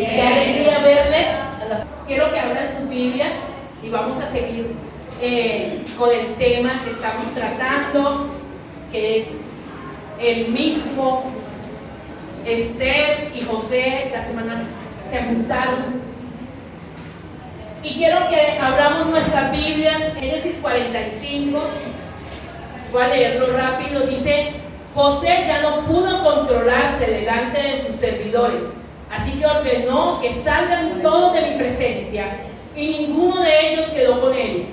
Qué alegría verles. Quiero que abran sus Biblias y vamos a seguir con el tema que estamos tratando, que es el mismo. Esther y José la semana se juntaron. Y quiero que abramos nuestras Biblias. Génesis 45. Voy a leerlo rápido. Dice: José ya no pudo controlarse delante de sus servidores, así que ordenó que salgan todos de mi presencia, y ninguno de ellos quedó con él.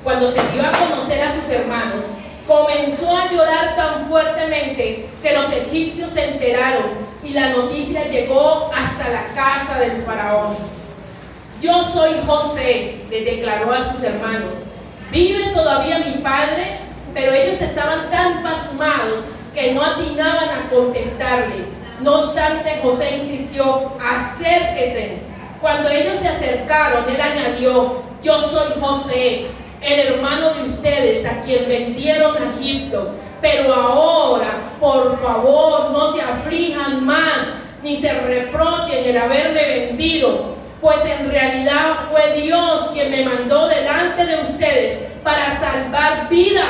Cuando se dio a conocer a sus hermanos, comenzó a llorar tan fuertemente que los egipcios se enteraron, y la noticia llegó hasta la casa del faraón. Yo soy José, le declaró a sus hermanos. ¿Vive todavía mi padre? Pero ellos estaban tan pasmados que no atinaban a contestarle. No obstante, José insistió: acérquese. Cuando ellos se acercaron, él añadió: yo soy José, el hermano de ustedes, a quien vendieron a Egipto. Pero ahora, por favor, no se aflijan más, ni se reprochen el haberme vendido, pues en realidad fue Dios quien me mandó delante de ustedes para salvar vidas.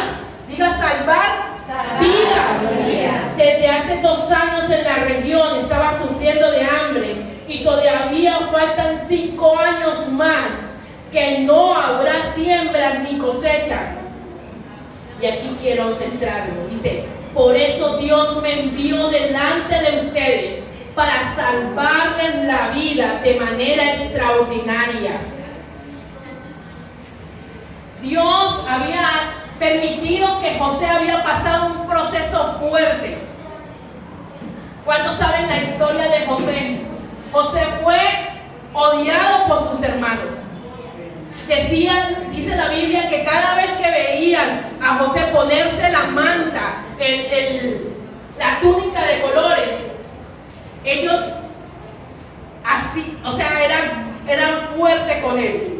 Diga: salvar vidas. Desde hace 2 años en la región estaba sufriendo de hambre, y todavía faltan 5 años más que no habrá siembras ni cosechas. Y aquí quiero centrarlo. Dice: por eso Dios me envió delante de ustedes para salvarles la vida de manera extraordinaria. Dios había permitido que José había pasado un proceso fuerte. ¿Cuántos saben la historia de José? José fue odiado por sus hermanos. Dice la Biblia que cada vez que veían a José ponerse la manta, la túnica de colores, ellos así, eran fuertes con él.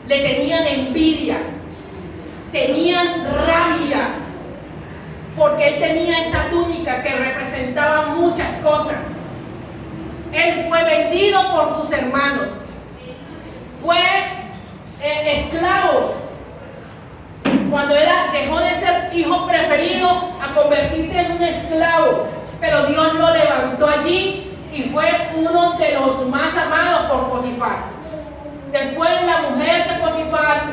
Le tenían envidia, tenían rabia, porque él tenía esa túnica que representaba muchas cosas. Él fue vendido por sus hermanos, fue esclavo. Cuando dejó de ser hijo preferido a convertirse en un esclavo, pero Dios lo levantó allí y fue uno de los más amados por Potifar. Después la mujer de Potifar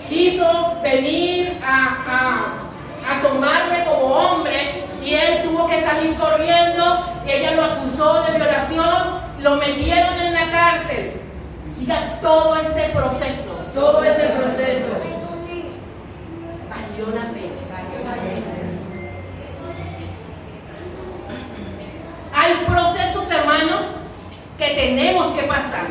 quiso venir a tomarle como hombre, y él tuvo que salir corriendo, y ella lo acusó de violación, lo metieron en la cárcel. Diga: todo ese proceso valió la pena. Hay procesos, hermanos, que tenemos que pasar,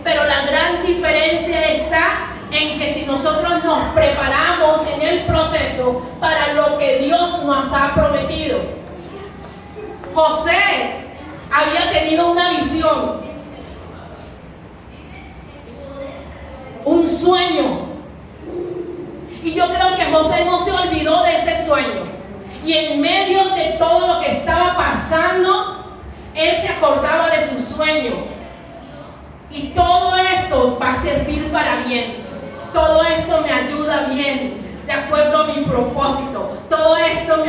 pero la gran diferencia está en que si nosotros nos preparamos en el proceso para lo que Dios nos ha prometido. José había tenido una visión, un sueño, y yo creo que José no se olvidó de ese sueño, y en medio de todo lo que estaba pasando, él se acordaba de su sueño. Y todo esto va a servir para bien. Todo esto me ayuda bien, de acuerdo a mi propósito. Todo esto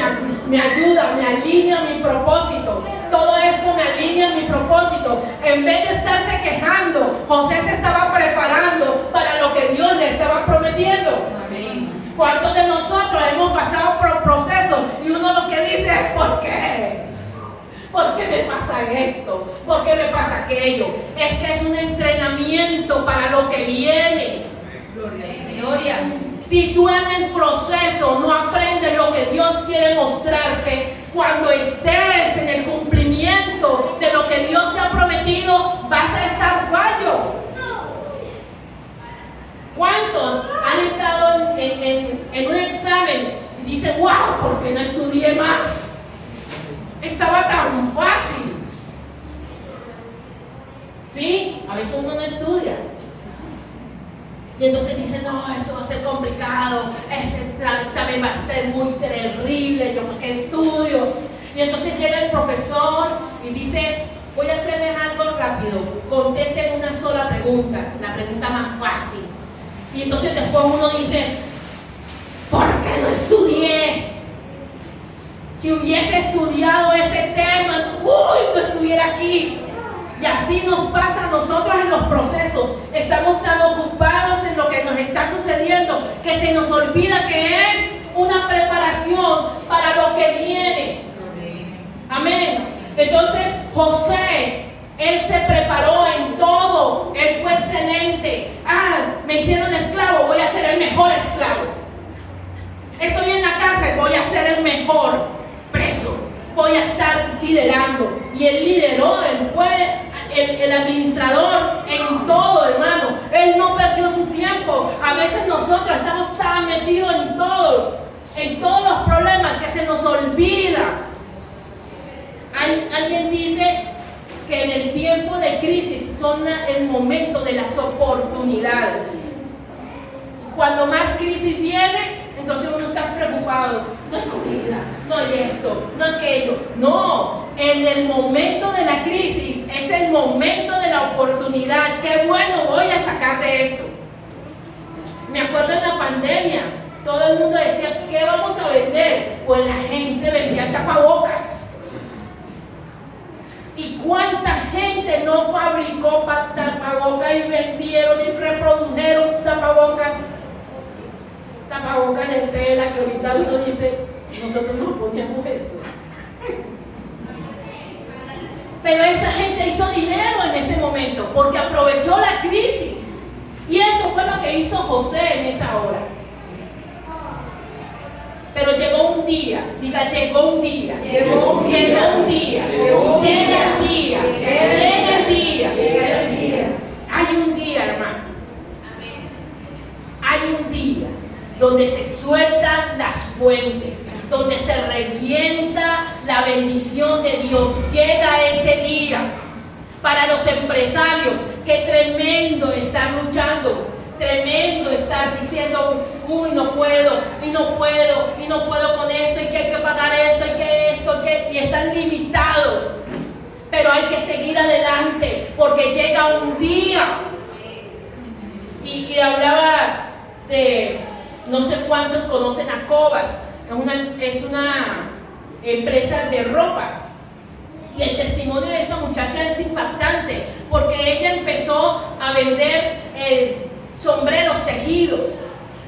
me ayuda, me alinea a mi propósito. Todo esto me alinea a mi propósito. En vez de estarse quejando, José se estaba preparando para lo que Dios le estaba prometiendo. Amén. ¿Cuántos de nosotros hemos pasado por procesos y uno lo que dice es: ¿por qué? ¿Por qué me pasa esto? ¿Por qué me pasa aquello? Es que es un entrenamiento para lo que viene. Gloria. Si tú en el proceso no aprendes lo que Dios quiere mostrarte, cuando estés en el cumplimiento de lo que Dios te ha prometido, vas a estar fallo. ¿Cuántos han estado en un examen y dicen: wow, ¿por qué no estudié más? Estaba tan fácil. ¿Sí? A veces uno no estudia. Y entonces dice: no, eso va a ser complicado, ese examen va a ser muy terrible, yo para qué estudio. Y entonces llega el profesor y dice, voy a hacerles algo rápido, contesten una sola pregunta, la pregunta más fácil. Y entonces después uno dice, ¿por qué no estudié? Si hubiese estudiado ese tema, no estuviera aquí. Y así nos pasa a nosotros en los procesos. Estamos tan ocupados en lo que nos está sucediendo que se nos olvida que es una preparación para lo que viene. Amén. Entonces José, él se preparó en todo. Él fue excelente. Me hicieron esclavo, voy a ser el mejor esclavo. Estoy en la cárcel, voy a ser el mejor preso. Voy a estar liderando. Y él lideró, él fue el administrador en todo, hermano. Él no perdió su tiempo. A veces nosotros estamos tan metidos en todo, en todos los problemas, que se nos olvida. Alguien dice que en el tiempo de crisis son el momento de las oportunidades. Cuando más crisis viene, entonces uno está preocupado. No hay comida, no hay esto, no hay aquello. No, en el momento de la crisis es el momento de la oportunidad. Qué bueno voy a sacar de esto. Me acuerdo en la pandemia, todo el mundo decía, ¿qué vamos a vender? Pues la gente vendía tapabocas. ¿Y cuánta gente no fabricó tapabocas y vendieron y reprodujeron tapabocas? Tapabocas de tela, que ahorita uno dice, nosotros no poníamos eso. Pero esa gente hizo dinero en ese momento porque aprovechó la crisis. Y eso fue lo que hizo José en esa hora. Pero llegó un día, diga, llegó un día, llegó un día, llega el día. Hay un día, hermano. Hay un día donde se sueltan las fuentes, donde se revienta la bendición de Dios. Llega ese día. Para los empresarios, qué tremendo estar luchando, tremendo estar diciendo, no puedo con esto, y que hay que pagar esto, y están limitados. Pero hay que seguir adelante, porque llega un día. Y hablaba de, no sé cuántos conocen a Cobas, es una empresa de ropa. Y el testimonio de esa muchacha es impactante, porque ella empezó a vender sombreros tejidos,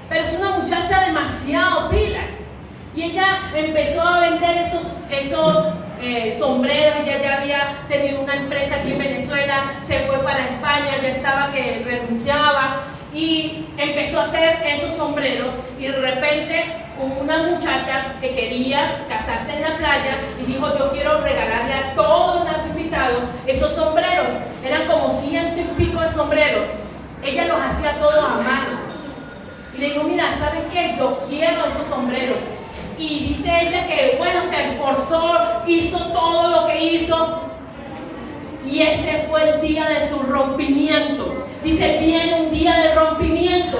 pero es una muchacha demasiado pilas. Y ella empezó a vender esos sombreros. Ella ya había tenido una empresa aquí en Venezuela, se fue para España, ya estaba que renunciaba, y empezó a hacer esos sombreros. Y de repente hubo una muchacha que quería casarse en la playa y dijo, yo quiero regalarle a todos los invitados esos sombreros. Eran como 100 y pico de sombreros. Ella los hacía todos a mano. Y le digo, mira, ¿sabes qué? Yo quiero esos sombreros. Y dice ella que, bueno, se esforzó, hizo todo lo que hizo. Y ese fue el día de su rompimiento. Dice, viene un día de rompimiento,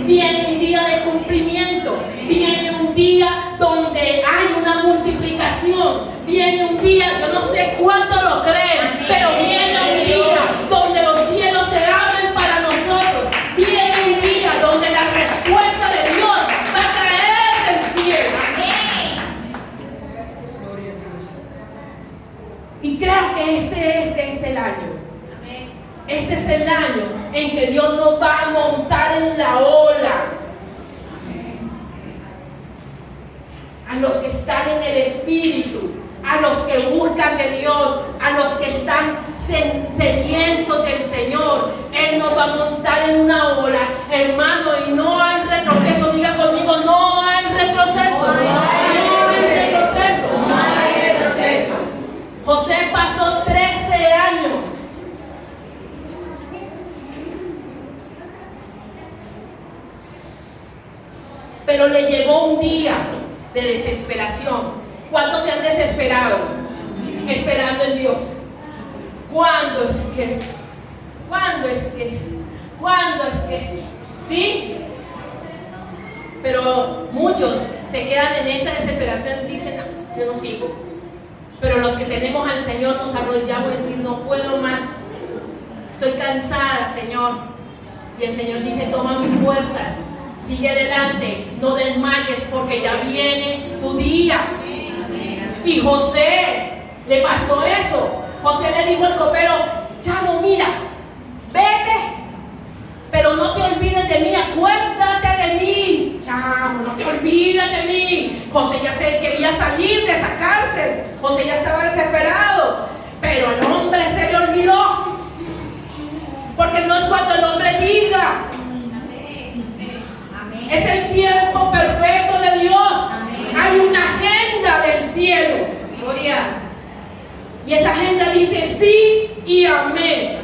viene un día de cumplimiento, viene un día donde hay una multiplicación, viene un día, yo no sé cuánto lo creen, pero viene un día donde los cielos se abren para nosotros, viene un día donde la respuesta de Dios va a caer del cielo. Y creo que este es el año. Este es el año en que Dios nos va a montar en la ola. A los que están en el Espíritu, a los que buscan de Dios, a los que están sedientos del Señor, Él nos va a montar en una ola, hermano, y no hay retroceso. Diga conmigo, no hay retroceso. No hay retroceso. José pasó 13 años. Pero le llegó un día de desesperación. ¿Cuántos se han desesperado? Esperando en Dios. ¿Cuándo es que? ¿Sí? Pero muchos se quedan en esa desesperación y dicen, no, yo no sigo. Pero los que tenemos al Señor nos arrodillamos y decimos, no puedo más. Estoy cansada, Señor. Y el Señor dice, toma mis fuerzas. Sigue adelante, no desmayes porque ya viene tu día. Y José le pasó eso. José le dijo al copero, chamo, mira, vete, pero no te olvides de mí, acuérdate de mí. Chamo, no te olvides de mí. José ya quería salir de esa cárcel. José ya estaba desesperado. Pero el hombre se le olvidó. Porque no es cuando el hombre diga. Es el tiempo perfecto de Dios. Hay una agenda del cielo. Gloria. Y esa agenda dice sí y amén.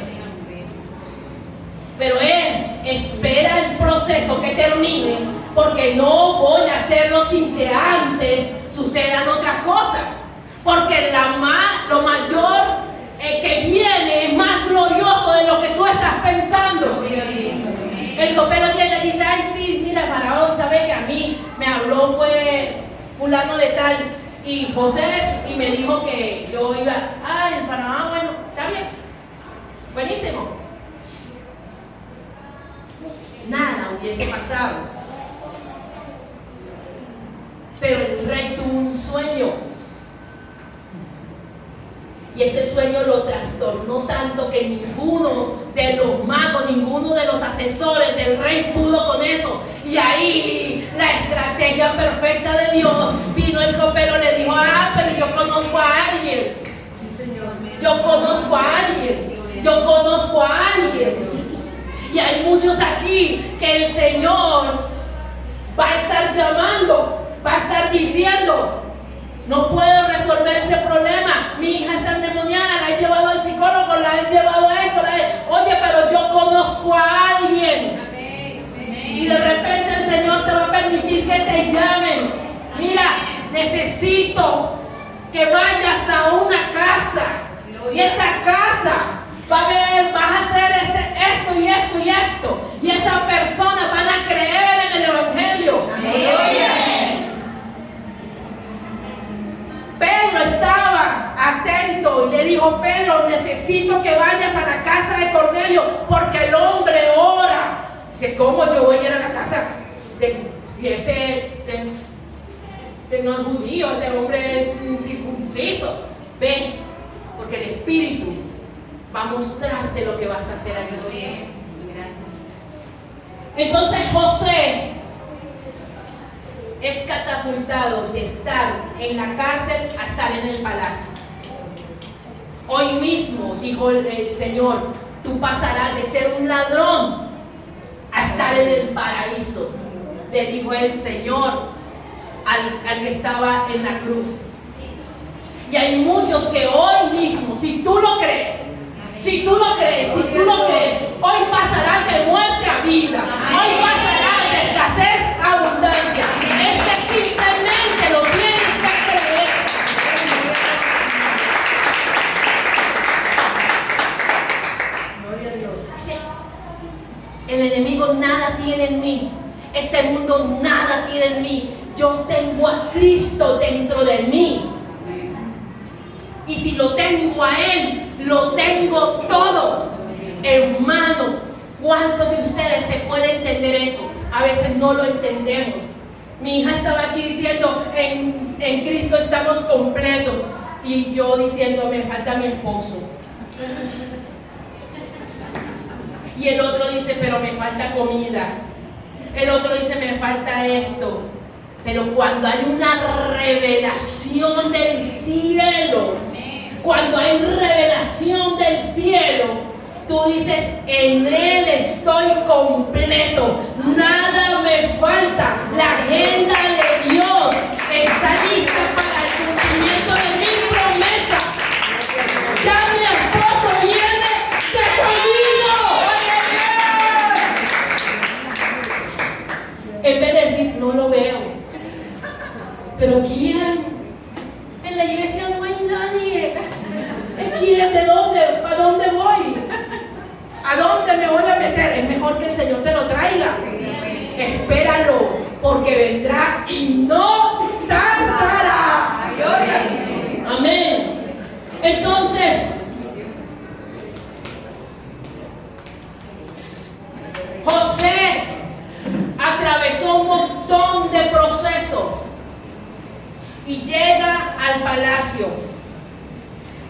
Pero espera el proceso que termine, porque no voy a hacerlo sin que antes sucedan otras cosas. Porque lo mayor que viene es más glorioso de lo que tú estás pensando. El copero llega y dice, ay sí, mira, Faraón sabe que a mí me habló fue fulano de tal y José y me dijo que yo iba, el Faraón, bueno, está bien, buenísimo. Nada hubiese pasado. Pero el rey tuvo un sueño. Y ese sueño lo trastornó tanto que ninguno de los magos, ninguno de los asesores del rey pudo con eso. Y ahí la estrategia perfecta de Dios vino el copero, le dijo, pero yo conozco a alguien. Yo conozco a alguien. Yo conozco a alguien. Y hay muchos aquí que el Señor va a estar llamando, va a estar diciendo, no puedo resolver ese problema, mi hija está endemoniada, la he llevado al psicólogo, la he llevado a esto, oye, pero yo conozco a alguien. Y de repente el Señor te va a permitir que te llamen. Mira, necesito que vayas a una casa. Y esa casa va a ver, vas a hacer esto y esto y esto. Y esas personas van a creer en el Evangelio. Pedro estaba atento y le dijo, Pedro, necesito que vayas a la casa de Cornelio porque el hombre ora. Dice, ¿cómo yo voy a ir a la casa si este no es judío, este hombre es incircunciso? Ven, porque el Espíritu va a mostrarte lo que vas a hacer aquí. Gracias. Entonces José es catapultado de estar en la cárcel a estar en el palacio. Hoy mismo, dijo el Señor, tú pasarás de ser un ladrón a estar en el paraíso. Le dijo el Señor al que estaba en la cruz. Y hay muchos que hoy mismo, si tú lo crees, hoy pasarán de muerte a vida. Hoy pasarán de escasez a abundancia. Es que simplemente lo tienes que creer. Gloria a Dios. El enemigo nada tiene en mí. Este mundo nada tiene en mí. Yo tengo a Cristo dentro de mí. Y si lo tengo a Él, lo tengo todo. Hermano, ¿cuántos de ustedes se puede entender eso? A veces no lo entendemos. Mi hija estaba aquí diciendo, en Cristo estamos completos. Y yo diciendo, me falta mi esposo. Y el otro dice, pero me falta comida. El otro dice, me falta esto. Pero cuando hay una revelación del cielo, cuando hay revelación del cielo, tú dices, en Él estoy completo, nada me falta. La agenda de Dios está lista para el cumplimiento de mi promesa. Ya mi esposo viene de camino. En vez de decir, no lo veo. ¿Pero quién? En la iglesia no hay nadie. ¿Quién? ¿De dónde? ¿Para dónde voy? ¿A dónde me voy a meter? Es mejor que el Señor te lo traiga. Espéralo, porque vendrá y no tardará. Amén.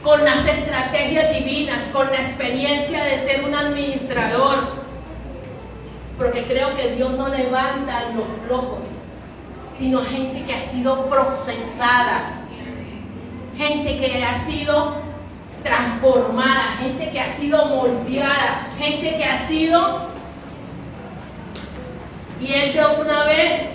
con las estrategias divinas, con la experiencia de ser un administrador. Porque creo que Dios no levanta a los flojos, sino gente que ha sido procesada, gente que ha sido transformada, gente que ha sido moldeada, gente que ha sido... Y él de una vez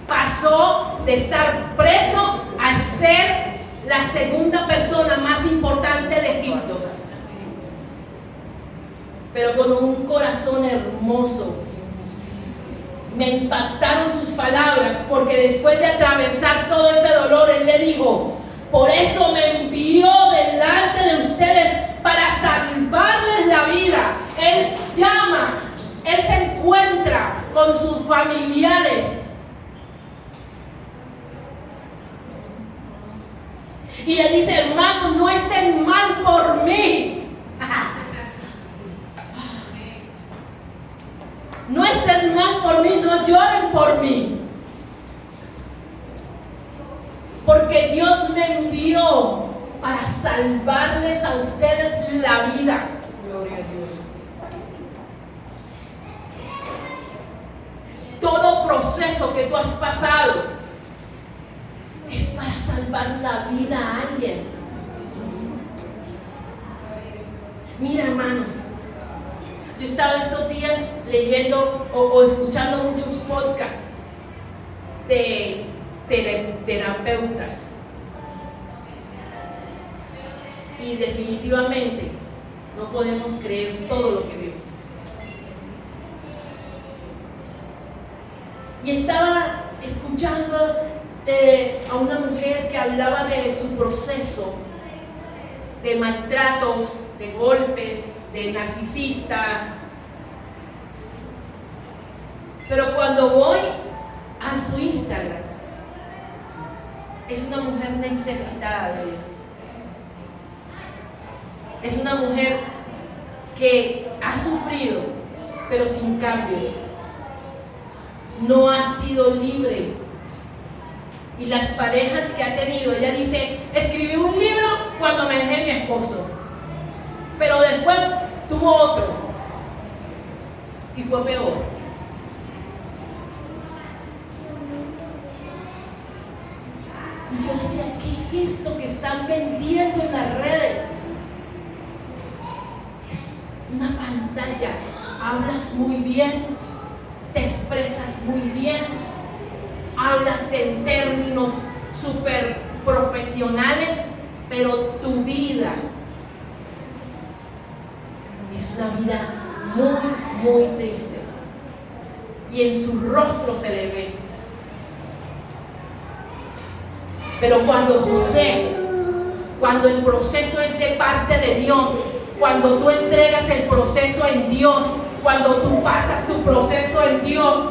pasó de estar preso a ser la segunda persona más importante de Egipto, pero con un corazón hermoso. Me impactaron sus palabras, porque después de atravesar todo ese dolor, él le dijo: por eso me envió delante de ustedes, para salvarles la vida. Él llama, él se encuentra con sus familiares y le dice: hermanos, no estén mal por mí. No estén mal por mí, no lloren por mí, porque Dios me envió para salvarles a ustedes la vida. Gloria a Dios. Todo proceso que tú has pasado es para salvar la vida a alguien. Mira, hermanos, yo estaba estos días leyendo o escuchando muchos podcasts de terapeutas, y definitivamente no podemos creer todo lo que vemos. Y estaba escuchando a una mujer que hablaba de su proceso de maltratos, de golpes, de narcisista. Pero cuando voy a su Instagram, es una mujer necesitada de Dios. Es una mujer que ha sufrido, pero sin cambios. No ha sido libre. Y las parejas que ha tenido, ella dice: escribí un libro cuando me dejé mi esposo, pero después tuvo otro y fue peor. Y yo decía: ¿qué es esto que están vendiendo en las redes? Es una pantalla. Hablas muy bien, te expresas muy bien, hablas en términos súper profesionales, pero tu vida es una vida muy, muy triste, y en su rostro se le ve. Pero cuando José, cuando el proceso es de parte de Dios, cuando tú entregas el proceso en Dios, cuando tú pasas tu proceso en Dios,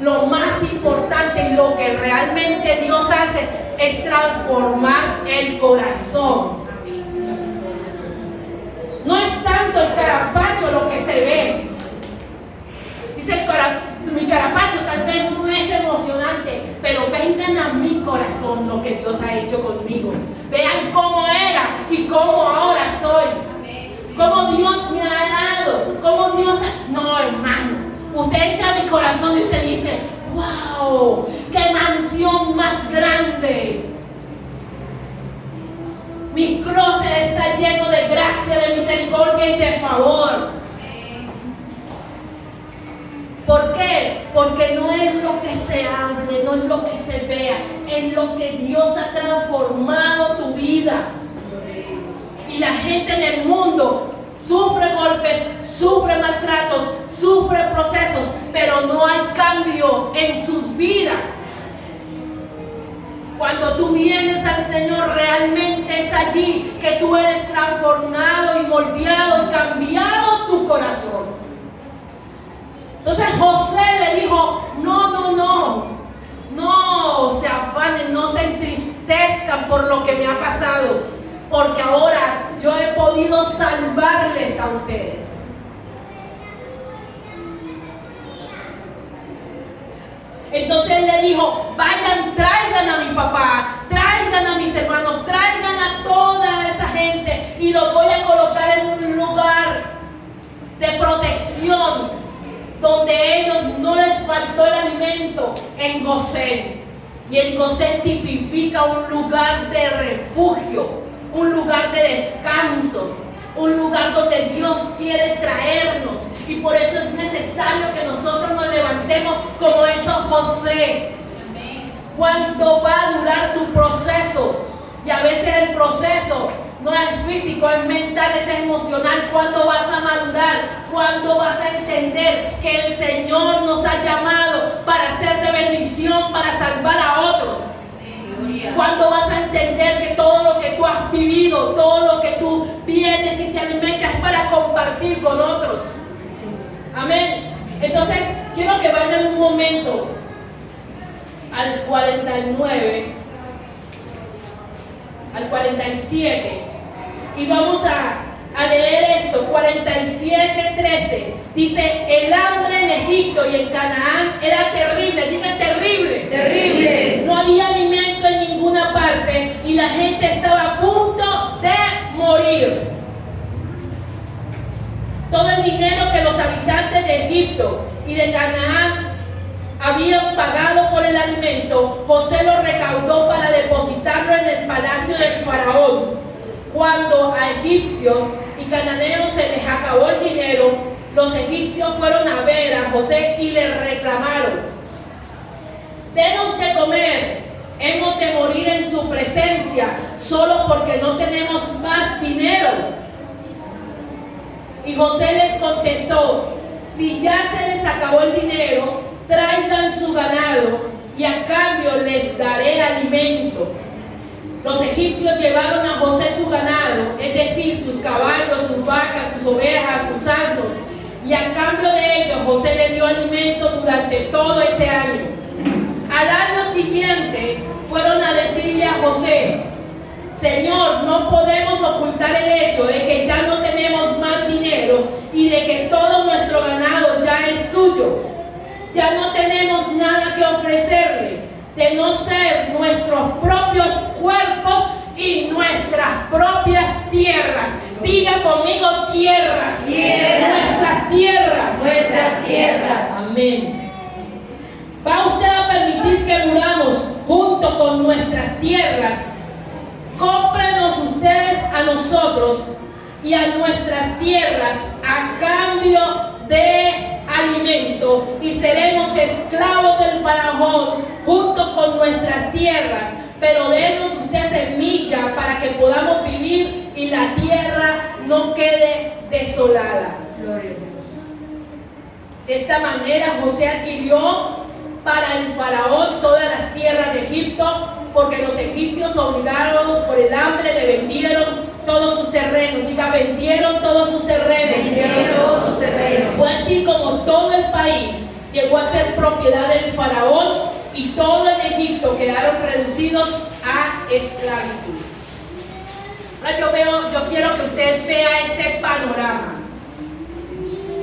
lo más importante y lo que realmente Dios hace es transformar el corazón. No es tanto el carapacho lo que se ve. Dice mi carapacho tal vez no es emocionante, pero vengan a mi corazón lo que Dios ha hecho conmigo. Vean cómo era y cómo ahora soy. Cómo Dios me ha dado, cómo Dios ha... No, hermano, usted entra a mi corazón y usted dice: ¡wow! ¡Qué mansión más grande! Mi closet está lleno de gracia, de misericordia y de favor. ¿Por qué? Porque no es lo que se hable, no es lo que se vea, es lo que Dios ha transformado tu vida. Y la gente en el mundo sufre golpes, sufre maltratos, sufre procesos, pero no hay cambio en sus vidas. Cuando tú vienes al Señor, realmente es allí que tú eres transformado y moldeado, cambiado tu corazón. Entonces José le dijo: no se afanen, no se entristezcan por lo que me ha pasado, porque ahora yo he podido salvarles a ustedes. Entonces él le dijo: vayan, traigan a mi papá, traigan a mis hermanos, traigan a toda esa gente y los voy a colocar en un lugar de protección donde ellos no les faltó el alimento, en Gosén. Y en Gosén tipifica un lugar de refugio, un lugar de descanso, un lugar donde Dios quiere traernos. Y por eso es necesario que nosotros nos levantemos como hizo José. ¿Cuánto va a durar tu proceso? Y a veces el proceso no es físico, es mental, es emocional. ¿Cuándo vas a madurar? ¿Cuándo vas a entender que el Señor nos ha llamado para ser de bendición, para salvar a otros? ¿Cuándo vas a entender que todo lo que tú has vivido, todo lo que tú vienes y te alimentas es para compartir con otros? Amén. Entonces, quiero que vayan un momento al 49, al 47, y vamos a leer esto. 47:13 dice: el hambre en Egipto y en Canaán era terrible. Diga terrible. Terrible. No había alimento en ninguna parte y la gente estaba a punto de morir. Todo el dinero que los habitantes de Egipto y de Canaán habían pagado por el alimento, José lo recaudó para depositarlo en el palacio del faraón. Cuando a egipcios y cananeos se les acabó el dinero, los egipcios fueron a ver a José y le reclamaron: denos de comer, hemos de morir en su presencia solo porque no tenemos más dinero. Y José les contestó: si ya se les acabó el dinero, traigan su ganado y a cambio les daré alimento. Los egipcios llevaron a José su ganado, es decir, sus caballos, sus vacas, sus ovejas, sus asnos, y a cambio de ello José le dio alimento durante todo ese año. Al año siguiente fueron a decirle a José: Señor, no podemos ocultar el hecho de que ya no tenemos más dinero y de que todo nuestro ganado ya es suyo. Ya no tenemos nada que ofrecerle, de no ser nuestros propios cuerpos y nuestras propias tierras. Diga conmigo: tierras. Nuestras tierras. Nuestras tierras. Amén. ¿Va usted a permitir que muramos junto con nuestras tierras? Cómprenos ustedes a nosotros y a nuestras tierras a cambio de alimento, y seremos esclavos del faraón junto con nuestras tierras, pero denos usted semilla para que podamos vivir y la tierra no quede desolada. Gloria a Dios. De esta manera José adquirió para el faraón todas las tierras de Egipto, porque los egipcios, obligados por el hambre, le vendieron todos sus terrenos. Diga: vendieron todos sus terrenos. Vendieron todos sus terrenos. Fue así como todo el país llegó a ser propiedad del faraón y todo en Egipto quedaron reducidos a esclavitud. Ahora yo quiero que usted vea este panorama.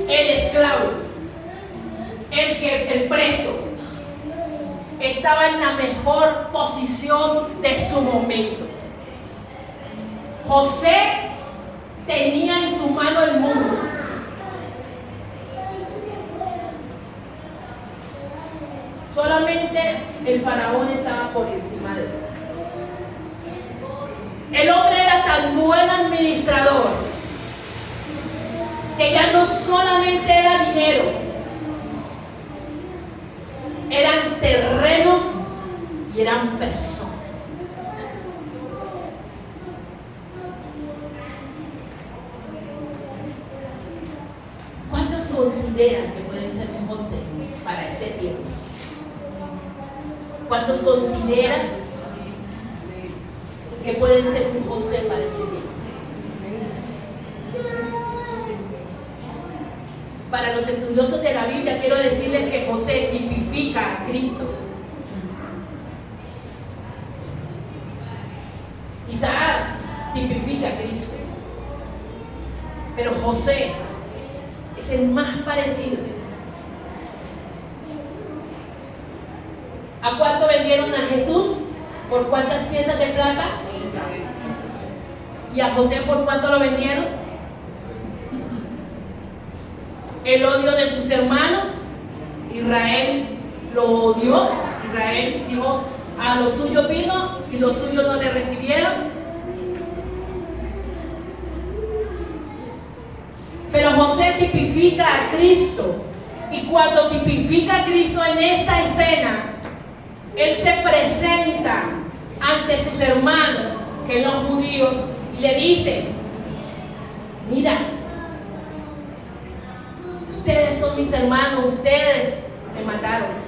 El esclavo, el preso, estaba en la mejor posición de su momento. José tenía en su mano el mundo. Solamente el faraón estaba por encima de él. El hombre era tan buen administrador que ya no solamente era dinero, eran terrenos y eran personas. ¿Cuántos consideran que pueden ser un José para este tiempo? ¿Cuántos consideran que pueden ser un José para este tiempo? Para los estudiosos de la Biblia, quiero decirles que José tipifica a Cristo. Isaac tipifica a Cristo. Pero José es el más parecido. ¿A cuánto vendieron a Jesús? ¿Por cuántas piezas de plata? ¿Y a José por cuánto lo vendieron? El odio de sus hermanos. Israel lo odió. Israel dijo, a los suyos vino y los suyos no le recibieron. Pero José tipifica a Cristo. Y cuando tipifica a Cristo en esta escena, él se presenta ante sus hermanos, que son los judíos, y le dice: mira, ustedes son mis hermanos, ustedes me mataron.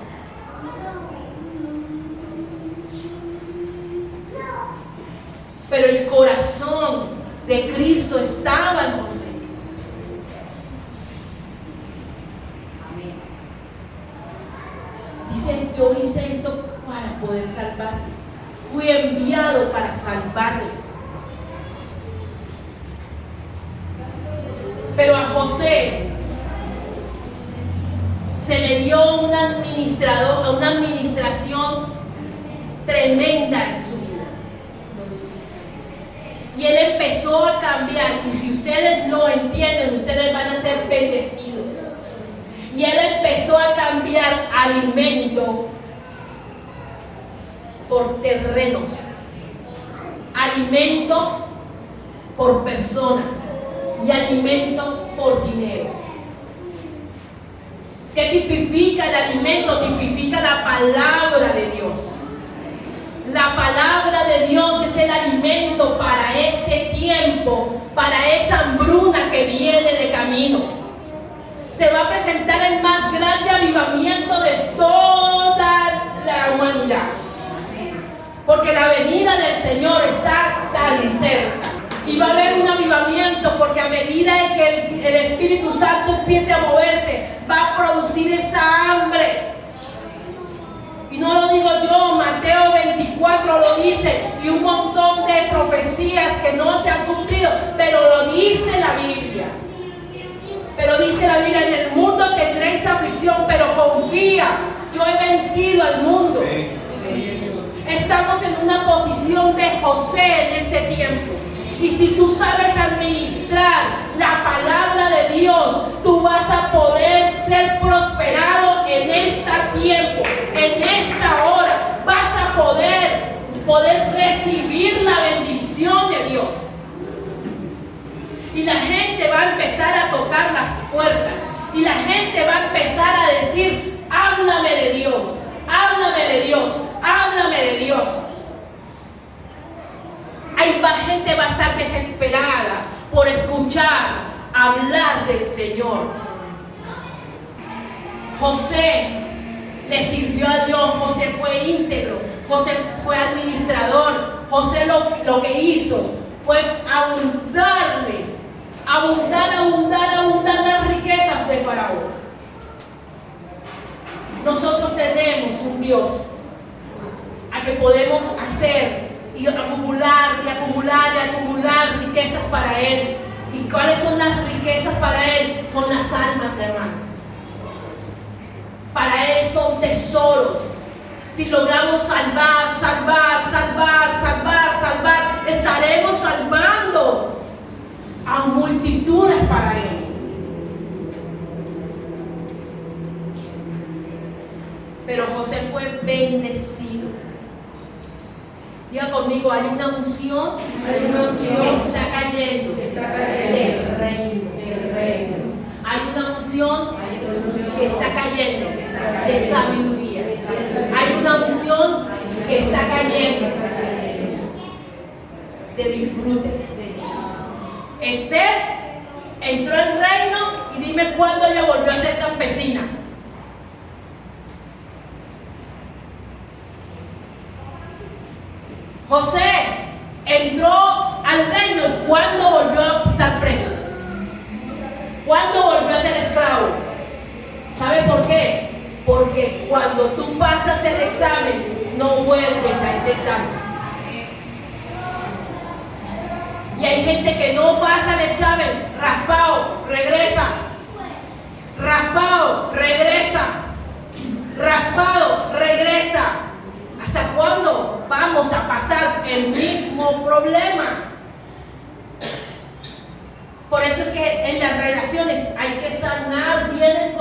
Pero el corazón de Cristo estaba en José. Dice: yo hice esto para poder salvarles. Fui enviado para salvarles. Pero a José se le dio una administración tremenda en su vida. Y él empezó a cambiar. Y si ustedes lo entienden, ustedes van a ser bendecidos. Y él empezó a cambiar alimento por terrenos, alimento por personas y alimento por dinero. ¿Qué tipifica el alimento? Tipifica la palabra de Dios. La palabra de Dios es el alimento para este tiempo, para esa hambruna que viene de camino. Se va a presentar el más grande avivamiento de toda la humanidad. Porque la venida del Señor está tan cerca. Y va a haber un avivamiento, porque a medida que el Espíritu Santo empiece a moverse, va a producir esa hambre. Y no lo digo yo, Mateo 24 lo dice, y un montón de profecías que no se han cumplido, pero lo dice la Biblia. Pero dice la Biblia: en el mundo tendréis aflicción, pero confía, yo he vencido al mundo. Estamos en una posición de José en este tiempo. Y si tú sabes administrar la palabra de Dios, tú vas a poder ser prosperado en este tiempo, en esta hora. Vas a poder recibir la bendición de Dios. Y la gente va a empezar a tocar las puertas. Y la gente va a empezar a decir: háblame de Dios, háblame de Dios, háblame de Dios. Gente va a estar desesperada por escuchar hablar del Señor. José le sirvió a Dios. José fue íntegro. José fue administrador. José lo que hizo fue abundar las riquezas de Faraón. Nosotros tenemos un Dios a que podemos hacer y acumular riquezas para Él. ¿Y cuáles son las riquezas para Él? Son las almas, hermanos. Para Él son tesoros. Si logramos salvar, estaremos salvando a multitudes para Él. Pero José fue bendecido. Diga conmigo: hay una unción que está cayendo del reino. Hay una unción que está cayendo de sabiduría. Hay una unción que está cayendo de disfrute. Esther entró al reino, y dime cuándo ella volvió a ser campesina. José entró al reino, y ¿cuándo volvió a estar preso? ¿Cuándo volvió a ser esclavo? ¿Sabe por qué? Porque cuando tú pasas el examen, no vuelves a ese examen. Y hay gente que no pasa el examen, raspado, regresa. Raspado, regresa. Raspado, regresa. ¿Hasta cuándo vamos a pasar el mismo problema?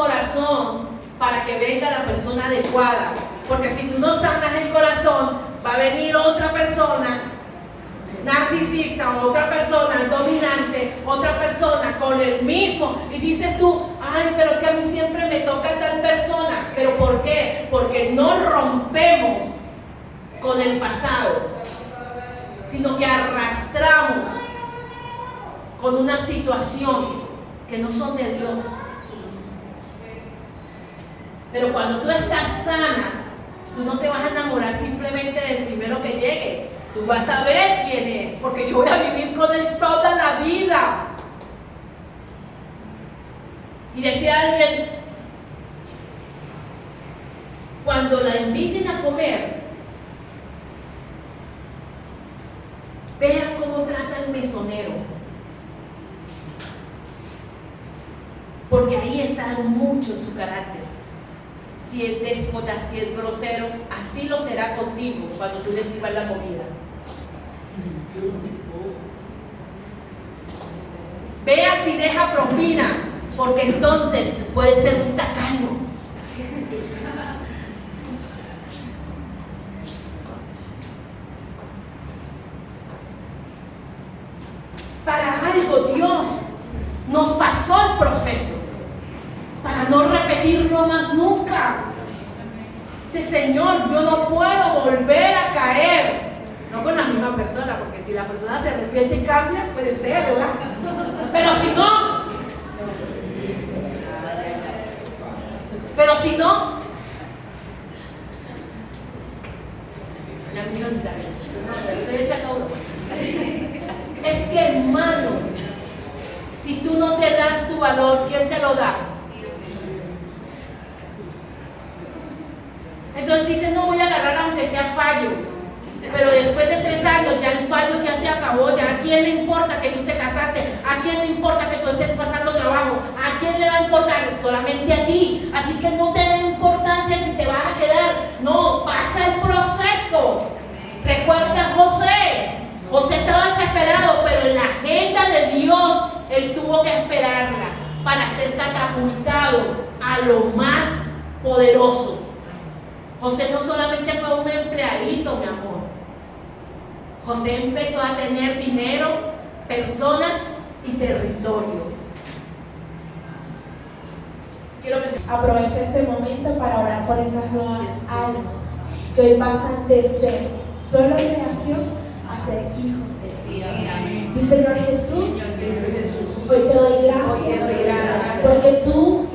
corazón para que venga la persona adecuada. Porque si tú no sanas el corazón, va a venir otra persona narcisista, o otra persona dominante, otra persona con el mismo, y dices tú, ay, pero que a mí siempre me toca tal persona. ¿Pero por qué? Porque no rompemos con el pasado, sino que arrastramos con unas situaciones que no son de Dios. Pero cuando tú estás sana, tú no te vas a enamorar simplemente del primero que llegue. Tú vas a ver quién es, porque yo voy a vivir con él toda la vida. Y decía alguien, cuando la inviten a comer, vea cómo trata el mesonero. Porque ahí está mucho su carácter. Si es déspota, si es grosero, así lo será contigo cuando tú le sirvas la comida. Vea si deja propina, porque entonces puede ser un tacaño. Para algo Dios nos pasó el proceso, para no repetirlo más nunca. Dice, Señor, yo no puedo volver a caer. No con la misma persona, porque si la persona se arrepiente y cambia, puede ser, ¿verdad? Pero si no, la mía está bien. Estoy echando uno. Es que, hermano, si tú no te das tu valor, ¿quién te lo da? Entonces dice, no voy a agarrar aunque sea fallo. Pero después de 3 años ya el fallo ya se acabó. Ya a quién le importa que tú te casaste, a quién le importa que tú estés pasando trabajo, a quién le va a importar, solamente a ti. Así que no te dé importancia si te vas a quedar. No, pasa el proceso. Recuerda a José. José estaba desesperado, pero en la agenda de Dios él tuvo que esperarla para ser catapultado a lo más poderoso. José no solamente fue un empleadito, mi amor. José empezó a tener dinero, personas y territorio. Quiero que aprovecha este momento para orar por esas nuevas almas que hoy pasan de ser solo creación a ser hijos de Dios. Y Señor Jesús, hoy te doy gracias porque tú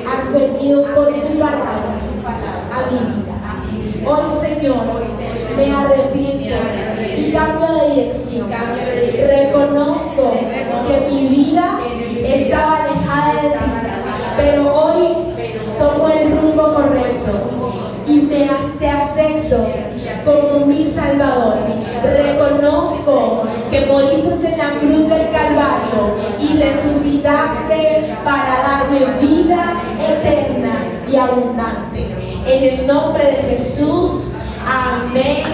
has venido con tu palabra a mi vida. Hoy, Señor, me arrepiento y cambio de dirección. Reconozco que mi vida estaba alejada de ti, pero hoy tomo el rumbo correcto y te acepto como mi Salvador. Reconozco que moriste en la cruz del Calvario y resucitaste para darme vida eterna y abundante. En el nombre de Jesús, amén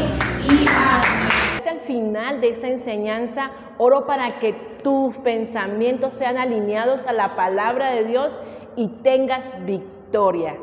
y amén. Al final de esta enseñanza, oro para que tus pensamientos sean alineados a la palabra de Dios y tengas victoria.